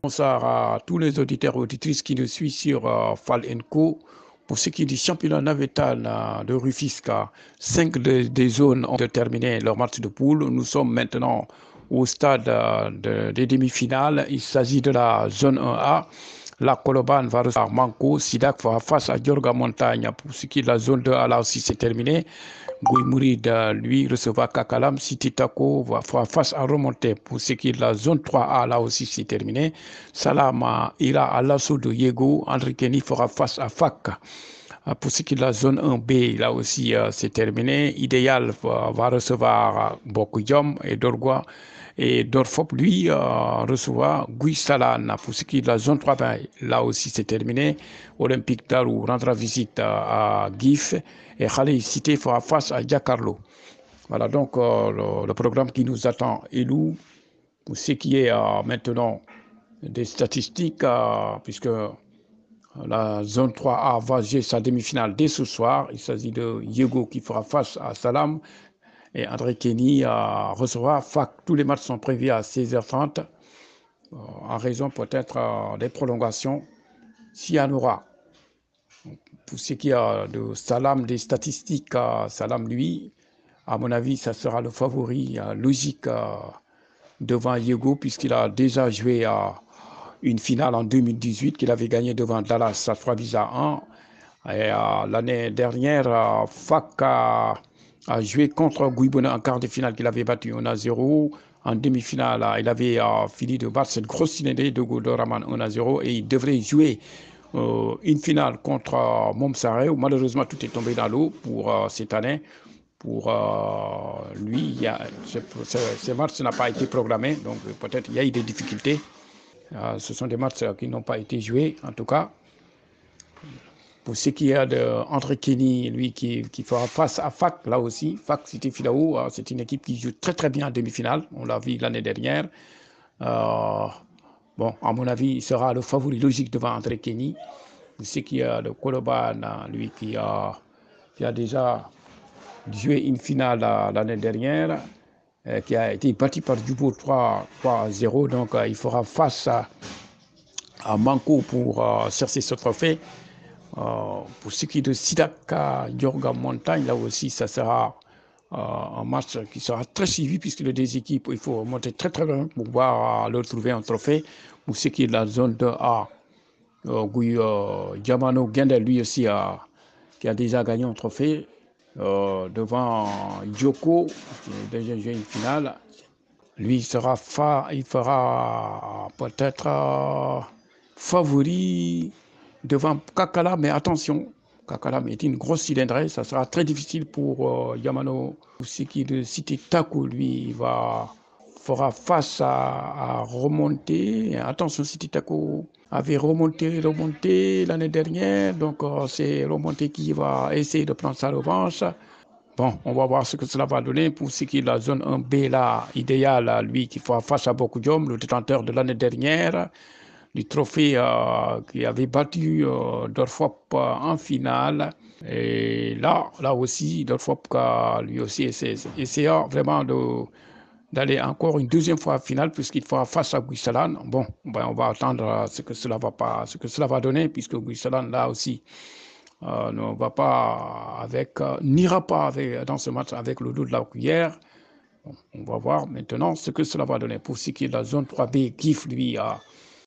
Bonsoir à tous les auditeurs et auditrices qui nous suivent sur Fall Co. Pour ce qui est du championnat navétane de Rufisque, 5 des zones ont terminé leur match de poule. Nous sommes maintenant au stade des demi-finales. Il s'agit de la zone 1A. La Colobane va recevoir Manko. Sidak fera face à Diorga Montagne. Pour ce qui est de la zone 2A, là aussi c'est terminé. Gouy Mouride, lui, recevra Kakalam. Sititako fera face à Remonté. Pour ce qui est de la zone 3A, là aussi c'est terminé. Salama ira à l'assaut de Yego. André Kenny fera face à FAC. Pour ce qui est de la zone 1B, là aussi c'est terminé. Idéal va recevoir Bokuyom et Dorgwa. Et Dorfop, lui, recevra Guy Salana. Pour ce qui est de la zone 3B, là aussi c'est terminé. Olympique Darou rendra visite à GIF. Et Khalid Cité fera face à Giacarlo. Voilà donc le programme qui nous attend est lourd. Pour ce qui est maintenant des statistiques, puisque la zone 3A va jouer sa demi-finale dès ce soir. Il s'agit de Yego qui fera face à Salam et André Kenny recevra FAC. Tous les matchs sont prévus à 16h30 en raison peut-être des prolongations s'il y en aura. Pour ce qui est de Salam, des statistiques, Salam, lui, à mon avis, ça sera le favori logique devant Yego puisqu'il a déjà joué une finale en 2018 qu'il avait gagné devant Dallas à 3-1. Et l'année dernière, FAC a joué contre Guibona en quart de finale qu'il avait battu 1-0. En demi-finale, il avait fini de battre cette grosse cylindrée de Godoraman 1-0 et il devrait jouer une finale contre Momsare. Malheureusement, tout est tombé dans l'eau pour cette année. Pour lui, ce match n'a pas été programmé, donc peut-être il y a eu des difficultés. Ce sont des matchs qui n'ont pas été joués, en tout cas. Pour ce qui est d'André Kenny, lui qui fera face à FAC, là aussi. FAC Cité Filao, c'est une équipe qui joue très très bien en demi-finale. On l'a vu l'année dernière. Bon, à mon avis, il sera le favori logique devant André Kenny. Pour ce qui est de Koloban, lui qui a déjà joué une finale l'année dernière, qui a été battu par Dubo 3-0. Donc, il fera face à Manko pour chercher ce trophée. Pour ce qui est de Sidaka Diorga Montagne, là aussi, ça sera un match qui sera très suivi puisque les deux équipes, il faut monter très très loin pour pouvoir leur trouver un trophée. Pour ce qui est de la zone 2A, Diamano Gendel, lui aussi, qui a déjà gagné un trophée devant Djoko, qui a déjà joué une finale. Lui, il fera peut-être favori devant Kakala, mais attention, Kakala est une grosse cylindrée, ça sera très difficile pour Yamano. Ce qui est de Cité Taku, lui, fera face à remonter. Attention, Cité Taku avait remonté l'année dernière, donc c'est remonté qui va essayer de prendre sa revanche. Bon, on va voir ce que cela va donner pour ce qui est de la zone 1B, là, idéal, lui qui fera face à Bokudjom, le détenteur de l'année dernière, du trophée qui avait battu Dorfop en finale. Et là aussi, Dorfop lui aussi essayera vraiment d'aller encore une deuxième fois en finale puisqu'il fera face à Guisalan. Bon, ben, on va attendre ce que cela va donner puisque Guisalan, là aussi, ne va pas n'ira pas dans ce match avec le dos de la cuillère. Bon, on va voir maintenant ce que cela va donner. Pour ce qui est de la zone 3B, Kif, lui,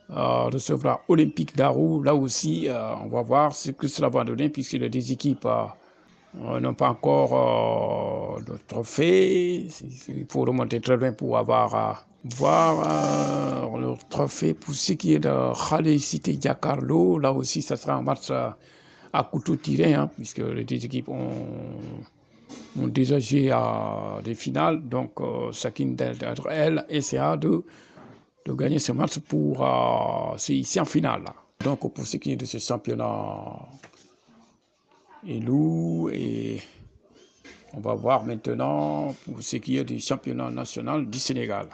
recevra Olympique Darou. Là aussi, on va voir ce que cela va donner puisque les deux équipes n'ont pas encore de trophée. Il faut remonter très loin pour voir le trophée. Pour ce qui est de Khaled Cité Giacarlo, là aussi, ça sera un match à couteau tiré, hein, puisque les deux équipes ont déjà joué à des finales. Donc, chacune d'entre elles essaiera de gagner ce match pour ici en finale. Donc, pour ce qui est de ce championnat est lourd et on va voir maintenant pour ce qui est du championnat national du Sénégal.